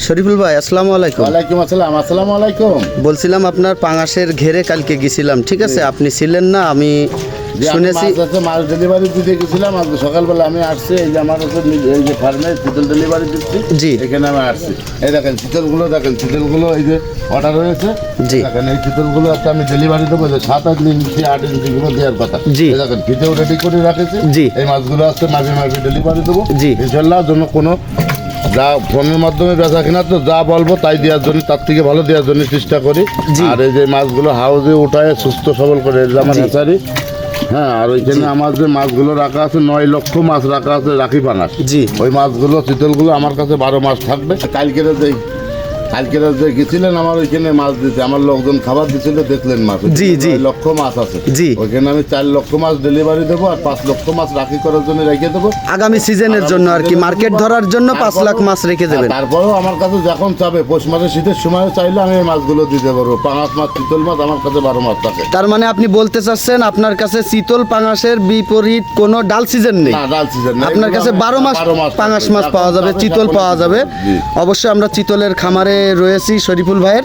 শরীফুল ভাই আসসালামু আলাইকুম। ওয়ালাইকুম আসসালাম। আসসালামু আলাইকুম। বলছিলাম আপনার পাঙাশের ঘেরে কালকে গেছিলাম, ঠিক আছে? আপনি ছিলেন না, আমি শুনেছি। মাছ ডেলিভারি দিতে গেছিলাম আজকে সকালবেলা। আমি আসছি, এই যে আমার এই যে ফার্মে চিতল ডেলিভারি দিচ্ছি, জি এখানে আমি আসছি। এই দেখেন চিতলগুলো, দেখেন চিতলগুলো এই যে অর্ডার হয়েছে, জি দেখেন এই চিতলগুলো একটা আমি ডেলিভারি দেবো, যে 7-8 ইঞ্চি 8 ইঞ্চিগুলো দেওয়ার কথা। জি এই দেখেন ফিতেও রেডি করে রাখেছি। জি এই মাছগুলো আসছে মাঝে মাঝে ডেলিভারি দেবো জি ইনশাল্লাহ। জন্য কোনো যা ফোনের মাধ্যমে বেচা কিনা, তো যা বলবো তাই দেওয়ার জন্য, তার থেকে ভালো দেওয়ার জন্য চেষ্টা করি। আর এই যে মাছগুলো হাউজে উঠায় সুস্থ সবল করে, এই যে আমার হ্যাচারি। হ্যাঁ, আর ওইখানে আমার যে মাছগুলো রাখা আছে 9 লক্ষ মাছ রাখা আছে রাখি পাঙাশ। জি ওই মাছগুলো চিতলগুলো আমার কাছে 12 মাস থাকবে। কালকেরা যে গেছিলেন আমার ওইখানে মাছ দিতে, আমার লোকজন খাবার দিছিল, দেখলেন মাছ। জি জি 9 লক্ষ মাছ আছে। জি ওইখানে আমি 4 লক্ষ মাছ ডেলিভারি দেবো, আর 5 লক্ষ মাছ রাখি করার জন্য রেখে দেবো আগামী সিজনের জন্য, আর কি মার্কেট ধরার জন্য 5 লাখ মাছ রেখে দেবেন। তারপরেও আমার কাছে যখন চাবে, পৌষ মাসে শীতের সময় চাইলে আমি এই মাছগুলো দিতে পারবো। পাঙাশ মাছ, চিতল মাছ আমার কাছে 12 মাস থাকে। তার মানে আপনি বলতে চাচ্ছেন আপনার কাছে চিতল পাঙাশের বিপরীত কোনো ডাল সিজন নেই? না, ডাল সিজন নেই। আপনার কাছে 12 মাস পাঙাশ মাছ পাওয়া যাবে, চিতল পাওয়া যাবে। অবশ্যই আমরা চিতলের খামারে রয়েছি শরীফুল ভাইয়ের,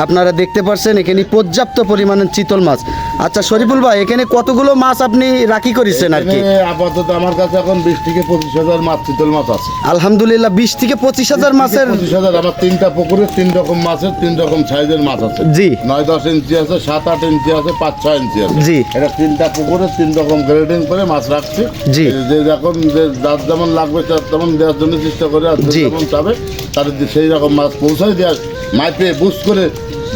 আপনারা দেখতে পাচ্ছেন এখানে পর্যাপ্ত পরিমাণের চিতল মাছ। আচ্ছা শরীফুল ভাই, এখানে কতগুলো মাছ আপনি রাখি করেছেন আর কি? আপাতত আমার কাছে এখন 20 থেকে 25,000 মাছ চিতল মাছ আছে। আলহামদুলিল্লাহ, 20 থেকে 25,000 মাছের। 25,000। আমার 3টা পুকুরে 3 রকম মাছের 3 রকম সাইজের মাছ আছে। জি 9-10 ইঞ্চি আছে, 7-8 ইঞ্চি আছে, 5-6 ইঞ্চি আছে। জি এটা 3টা পুকুরে 3 রকম গ্রেডিং করে মাছ রাখছি। জি যে যখন যে যার যেমন লাগবে তার তেমন দেওয়ার জন্য চেষ্টা করে, আর যে যেমন চাবে তার সেই রকম মাছ পৌঁছায় দেওয়ার, মাইপে বুঝ করে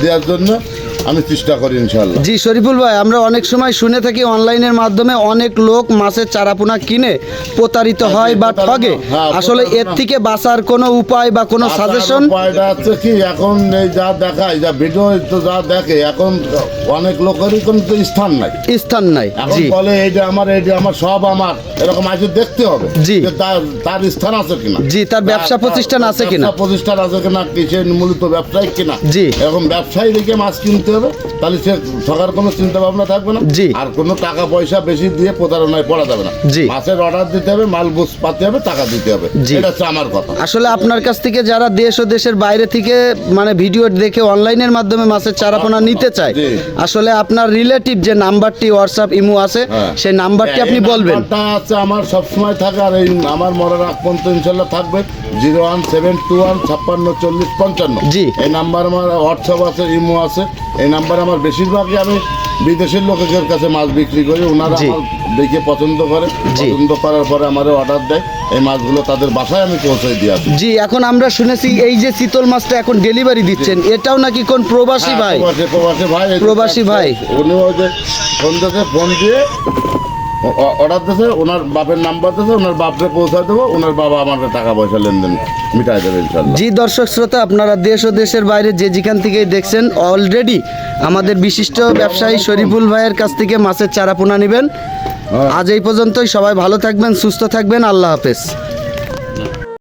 দেওয়ার জন্য আমি চেষ্টা করি ইনশাল্লাহ। জি শরীফুল ভাই, আমরা অনেক সময় শুনে থাকি অনলাইনের মাধ্যমে অনেক লোক মাছের চারাপোনা কিনে প্রতারিত হয় বা ঠগে। আসলে এর থেকে বাঁচার কোনো উপায় বা কোনো সাজেশন? উপায়টা হচ্ছে কি, এখন এই যা দেখায়, যা ভিডিও তো যা দেখে, এখন অনেক লোকেরই কোনো তো স্থান নাই। এখন জি বলে এইটা আমার সব আমার, এরকম আছে দেখতে হবে জি যে তার স্থান আছে কিনা। জি, তার ব্যবসা প্রতিষ্ঠান আছে কিনা, প্রতিষ্ঠান আছে কিনা, সে মূলত ব্যবসায়িক কিনা। জি এরকম ব্যবসায়ী দেখে মাছ কিনতে হবে, তাহলে সে ঠকার কোনো চিন্তা ভাবনা থাকবে না। জি আর কোনো টাকা পয়সা বেশি দিয়ে প্রতারণায় পড়া যাবে না। জি মাছের অর্ডার দিতে হবে, মাল বুঝ পাতে হবে, টাকা দিতে হবে। এটা হচ্ছে আমার কথা। আসলে আপনার কাছ থেকে যারা দেশ ও দেশের বাইরে থেকে মানে ভিডিও দেখে অনলাইনের মাধ্যমে মাছের চারাপোনা নিতে চায়, আসলে আপনার রিলেটিভ যে নাম্বারটি হোয়াটসঅ্যাপ ইমো আছে, সেই নাম্বারটি আপনি বলবেন। নাম্বারটা আছে আমার সবসময় থাকে, আর এই আমার মরার আগ পর্যন্ত ইনশাল্লাহ থাকবে। 01721564055। জি এই নাম্বার আমার হোয়াটসঅ্যাপ আছে, ইমো আছে। এই নাম্বার আমার বেশিরভাগই আমি বিদেশের লোকের কাছে মাছ বিক্রি করি, ওনারা আমার দেখে পছন্দ করে, পছন্দ করার পরে আমার অর্ডার দেয়, এই মাছগুলো তাদের বাসায় আমি পৌঁছে দিয়ে আসি। জি, এখন আমরা শুনেছি এই যে চিতল মাছটা এখন ডেলিভারি দিচ্ছেন, এটাও নাকি কোন প্রবাসী ভাই? প্রবাসী ভাই উনি ওই যে ফোন দিয়ে অর্ডার দিয়েছে, ওনার বাপের নাম্বার দিয়েছে, ওনার বাপরে পৌঁছা দেবো, ওনার বাবা আমার টাকা পয়সা লেনদেন মিটাই দেবে ইনশাল্লাহ। জি দর্শক শ্রোতা, আপনারা দেশ ও দেশের বাইরে যে যেখান থেকেই দেখছেন, অলরেডি আমাদের বিশিষ্ট ব্যবসায়ী শরীফুল ভাইয়ের কাছ থেকে মাছের চারাপোনা নেবেন। আজ এই পর্যন্তই, সবাই ভালো থাকবেন, সুস্থ থাকবেন, আল্লাহ হাফেজ।